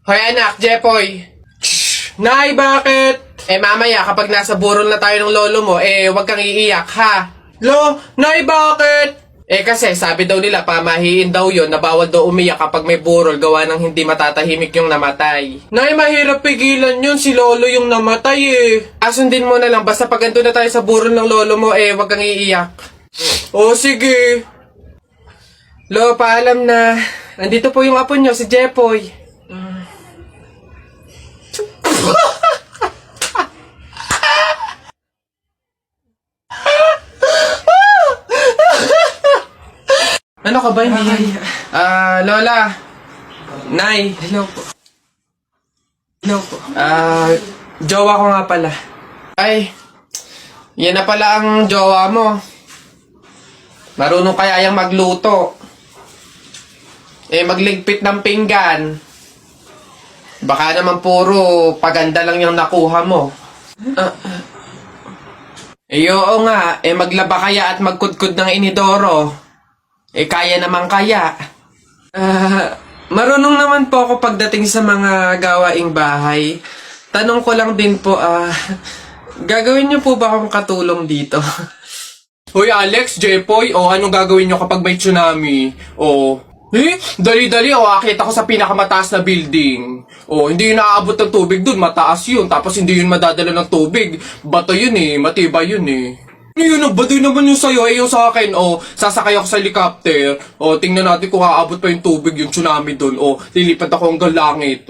Hoy anak, Jepoy. Shh! Nay, bakit? Mamaya kapag nasa burol na tayo ng lolo mo, wag kang iiyak, ha? Nay, bakit? Kasi sabi daw nila, pamahiin daw yon na bawal daw umiyak kapag may burol gawa ng hindi matatahimik yung namatay. Nay, mahirap pigilan yun. Si lolo yung namatay Asundin mo na lang, basta pag andun na tayo sa burol ng lolo mo, wag kang iiyak. Sige. Paalam na. Andito po yung apo nyo, si Jepoy. Ano ka ba? Hindi. Lola. Nay. Hello po. Hello po. Jowa ko nga pala. Ay, yan na pala ang jowa mo. Marunong kaya yung magluto. Magligpit ng pinggan. Baka naman puro paganda lang yung nakuha mo. Oo nga, maglaba kaya at magkudkud ng inidoro. Kaya naman kaya. Marunong naman po ako pagdating sa mga gawaing bahay. Tanong ko lang din po, gagawin niyo po ba akong katulong dito? Hoy Alex, Jepoy, anong gagawin niyo kapag may tsunami? Dali-dali, akit ako sa pinakamataas na building. Hindi yun naaabot ng tubig dun, mataas yun. Tapos hindi yun madadala ng tubig. Bato yun matibay yun Yun, baduy naman yung sa'yo, yung sa akin, sasakay ako sa helicopter, tingnan natin kung aabot pa yung tubig, yung tsunami dun, lilipad ako hanggang langit,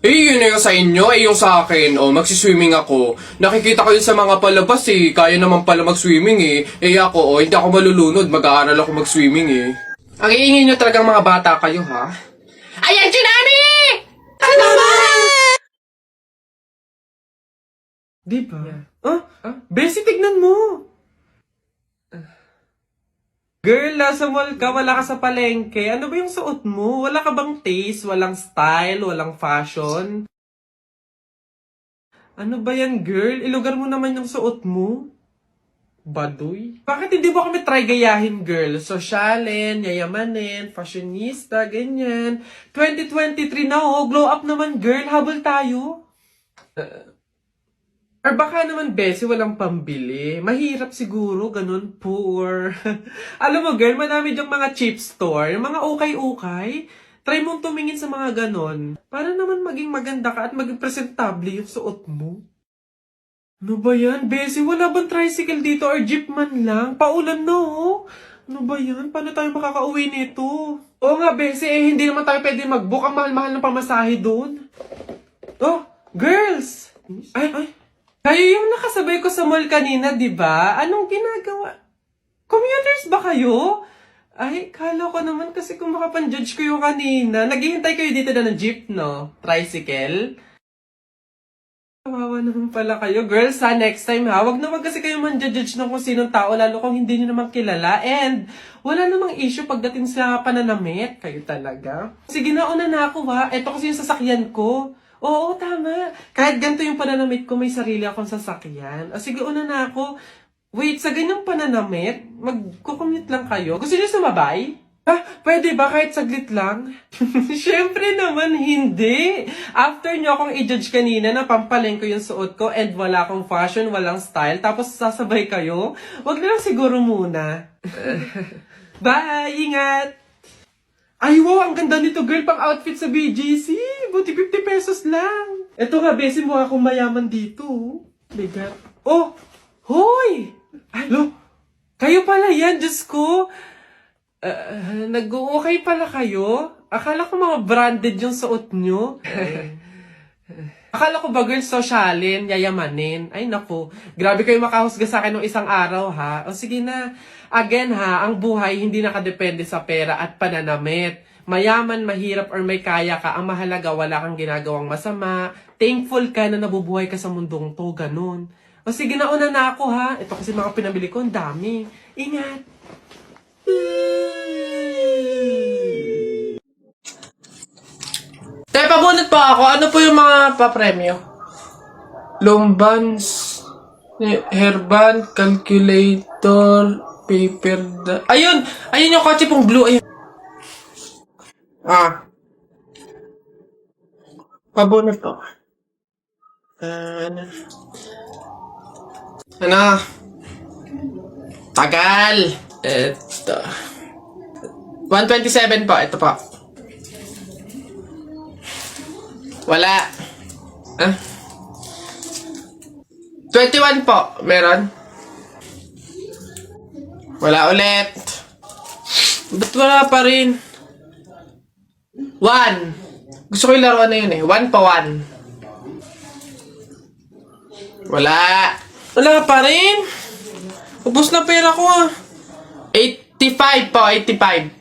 yun yung sa inyo, yung sa akin, magsiswimming ako. Nakikita ko yun sa mga palabas, kaya naman pala mag-swimming, ako, hindi ako malulunod, mag-aaral ako mag-swimming, Ang iingin nyo talagang mga bata kayo, ha? Ayan, tsunami! Diba? Bessie, tignan mo! Girl, nasa mall ka, wala ka sa palengke. Ano ba yung suot mo? Wala ka bang taste? Walang style? Walang fashion? Ano ba yan, girl? Ilugar mo naman yung suot mo. Baduy? Bakit hindi mo kami try gayahin, girl? Sosyalin, yayamanin, fashionista, ganyan. 2023 na, glow up naman, girl. Habol tayo. Or baka naman, Bessie, walang pambili. Mahirap siguro, ganun, poor. Alam mo, girl, madami dyang mga cheap store, yung mga ukay-ukay. Try mong tumingin sa mga ganun. Para naman maging maganda ka at maging presentable yung suot mo. Ano ba yan, Bessie? Wala bang tricycle dito or jeep man lang? Paulan na, Ano ba yan? Paano tayo makakauwi nito? Oo nga, Bessie, hindi naman tayo pwede mag-book. Ang mahal-mahal ng pamasahe doon. Girls! Ay! Kayo yung nakasabay ko sa mall kanina, di ba? Anong ginagawa? Commuters ba kayo? Ay, kala ko naman kasi kung makapan-judge ko yung kanina. Naghihintay kayo dito na ng jeep, no? Tricycle? Kawawa naman pala kayo. Girls, next time Wag naman kasi kayo man-judge ng kung sinong tao, lalo kung hindi nyo naman kilala. And, wala namang issue pagdating sa pananamit. Kayo talaga. Sige na, una na ako Ito kasi yung sasakyan ko. Oo, tama. Kahit ganito yung pananamit ko, may sarili akong sasakyan. Sige, una na ako. Wait, sa ganyang pananamit, magkukommute lang kayo. Gusto niyo sumabay? Pwede ba kahit saglit lang? Siyempre naman, hindi. After nyo akong i-judge kanina na pampaleng ko yung suot ko and wala akong fashion, walang style, tapos sasabay kayo, wag na lang siguro muna. Bye! Ingat! Ay, wow! Ang ganda nito, girl! Pang outfit sa BGC! Buti 50 pesos lang! Eto nga, Bessie, mukha akong mayaman dito. Bigat. Hoy! Kayo pala yan, Diyos ko! Nag-okay pala kayo? Akala ko mga branded yung suot nyo. Akala ko ba, girl, sosyalin, yayamanin. Ay, naku. Grabe kayo makahusga sa akin ng isang araw, ha? Sige na. Again, ang buhay hindi nakadepende sa pera at pananamit. Mayaman, mahirap, or may kaya ka, ang mahalaga, wala kang ginagawang masama. Thankful ka na nabubuhay ka sa mundong to, ganun. Sige na, una na ako, ha? Ito kasi mga pinabili ko, ang dami. Ingat! Pabunot pa ako. Ano po yung mga papremyo? Lombans, hairband, calculator, paper, ayun yung kotse pong blue. Ayun. Pabunot po. Ano? Tagal. Ito. 127 po. Ito po. Wala. 21 po. Meron? Wala ulit. Ba't wala pa rin? 1. Gusto ko yung laruan na yun eh. 1 pa 1. Wala. Wala pa rin. Ubus na pera ko ah. 85 po. 85.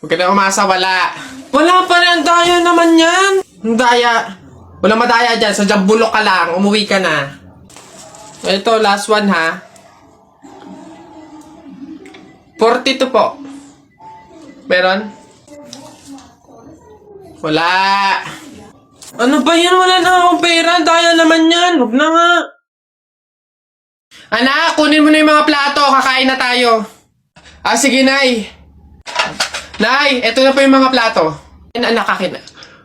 Huwag ka na umasa. Wala. Wala pa rin. Ang daya naman yan. Ang daya. Walang madaya dyan. Sadyang bulok ka lang. Umuwi ka na. Ito, last one ha. 42 po. Meron? Wala. Ano ba yan? Wala na akong pera. Daya naman yan. Huwag na nga. Anak, kunin mo na yung mga plato. Kakain na tayo. Ah, sige, Nay. Nay, eto na po yung mga plato. Anak, akin na.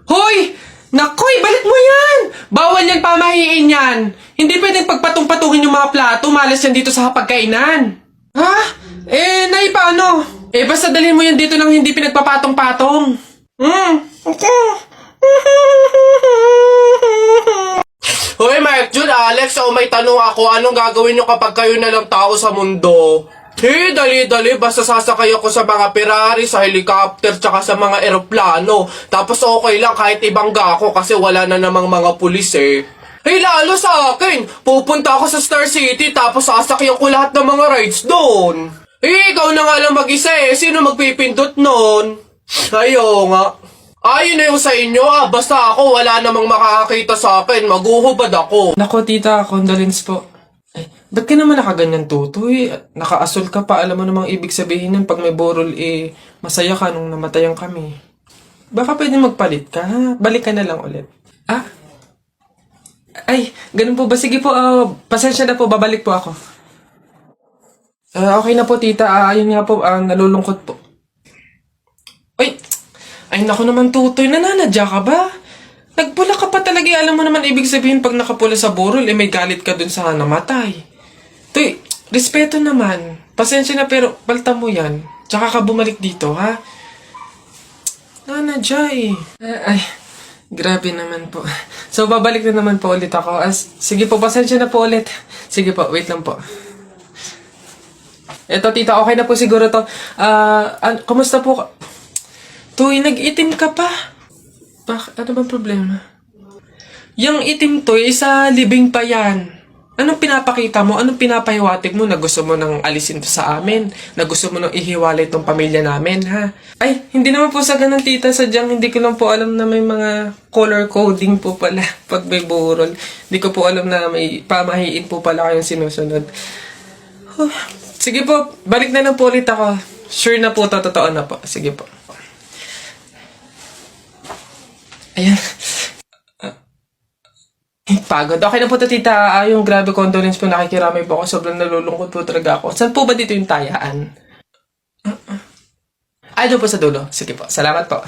Hoy! Nakoy, balik mo yan! Bawal yan pamahiin yan. Hindi pwedeng pagpatong-patungin yung mga plato. Malas yan dito sa pagkainan. Ha? Nay, paano? Basta dalhin mo yan dito nang hindi pinagpapatong-patong. Hoy, Mark, Jun, Alex, may tanong ako. Anong gagawin nyo kapag kayo na lang tao sa mundo? Dali-dali, basta sasakay ako sa mga Ferrari, sa helicopter, tsaka sa mga eroplano. Tapos okay lang kahit ibangga ako kasi wala na namang mga pulis eh. Lalo sa akin, pupunta ako sa Star City tapos sasakyan ko lahat ng mga rides doon. Ikaw na nga lang mag-isa eh. Sino magpipindot nun? Ayo nga. Ayun na yung sa inyo basta ako wala namang makakakita sa akin. Maguhubad ako. Nako tita, condolence po. Ba't ka naman nakaganyan, Tutoy? Naka-asol ka pa. Alam mo namang ibig sabihin nun, pag may borol, masaya ka nung namatayan kami. Baka pwede magpalit ka, ha? Balik ka na lang ulit. Ay, ganun po ba? Sige po, pasensya na po, babalik po ako. Okay na po, tita. Ayun nga po, nalulungkot po. Ay, naku naman, Tutoy. Nananadya ka ba? Nagpula ka pa talaga. Alam mo naman ibig sabihin pag nakapula sa borol, may galit ka dun sa namatay. Tuy, respeto naman. Pasensya na pero palta mo yan. Tsaka ka bumalik dito, ha? Nanadya eh. Ay, grabe naman po. So, babalik na naman po ulit ako. Sige po, pasensya na po ulit. Sige po, wait lang po. Eto, tita, okay na po siguro to. Kumusta po? Tuy, nag-itim ka pa. Ano bang problema? Yung itim to, sa libing pa yan. Anong pinapakita mo? Anong pinapahiwatig mo na gusto mo nang alisin to sa amin? Na gusto mo nang ihiwalay tong pamilya namin, ha? Ay, hindi naman po sa ganun, tita. Sadyang hindi ko lang po alam na may mga color coding po pala pag may burol. Hindi ko po alam na may pamahiin po pala kayong sinusunod. Sige po, balik na lang po ulit ako. Sure na po, totoo na po. Sige po. Ayan. Pagod. Okay na po ito, tita. Yung grabe condolence po, nakikiramay po ako. Sobrang nalulungkot po talaga ako. Saan po ba dito yung tayaan? Ay, doon po sa dulo. Sige po. Salamat po.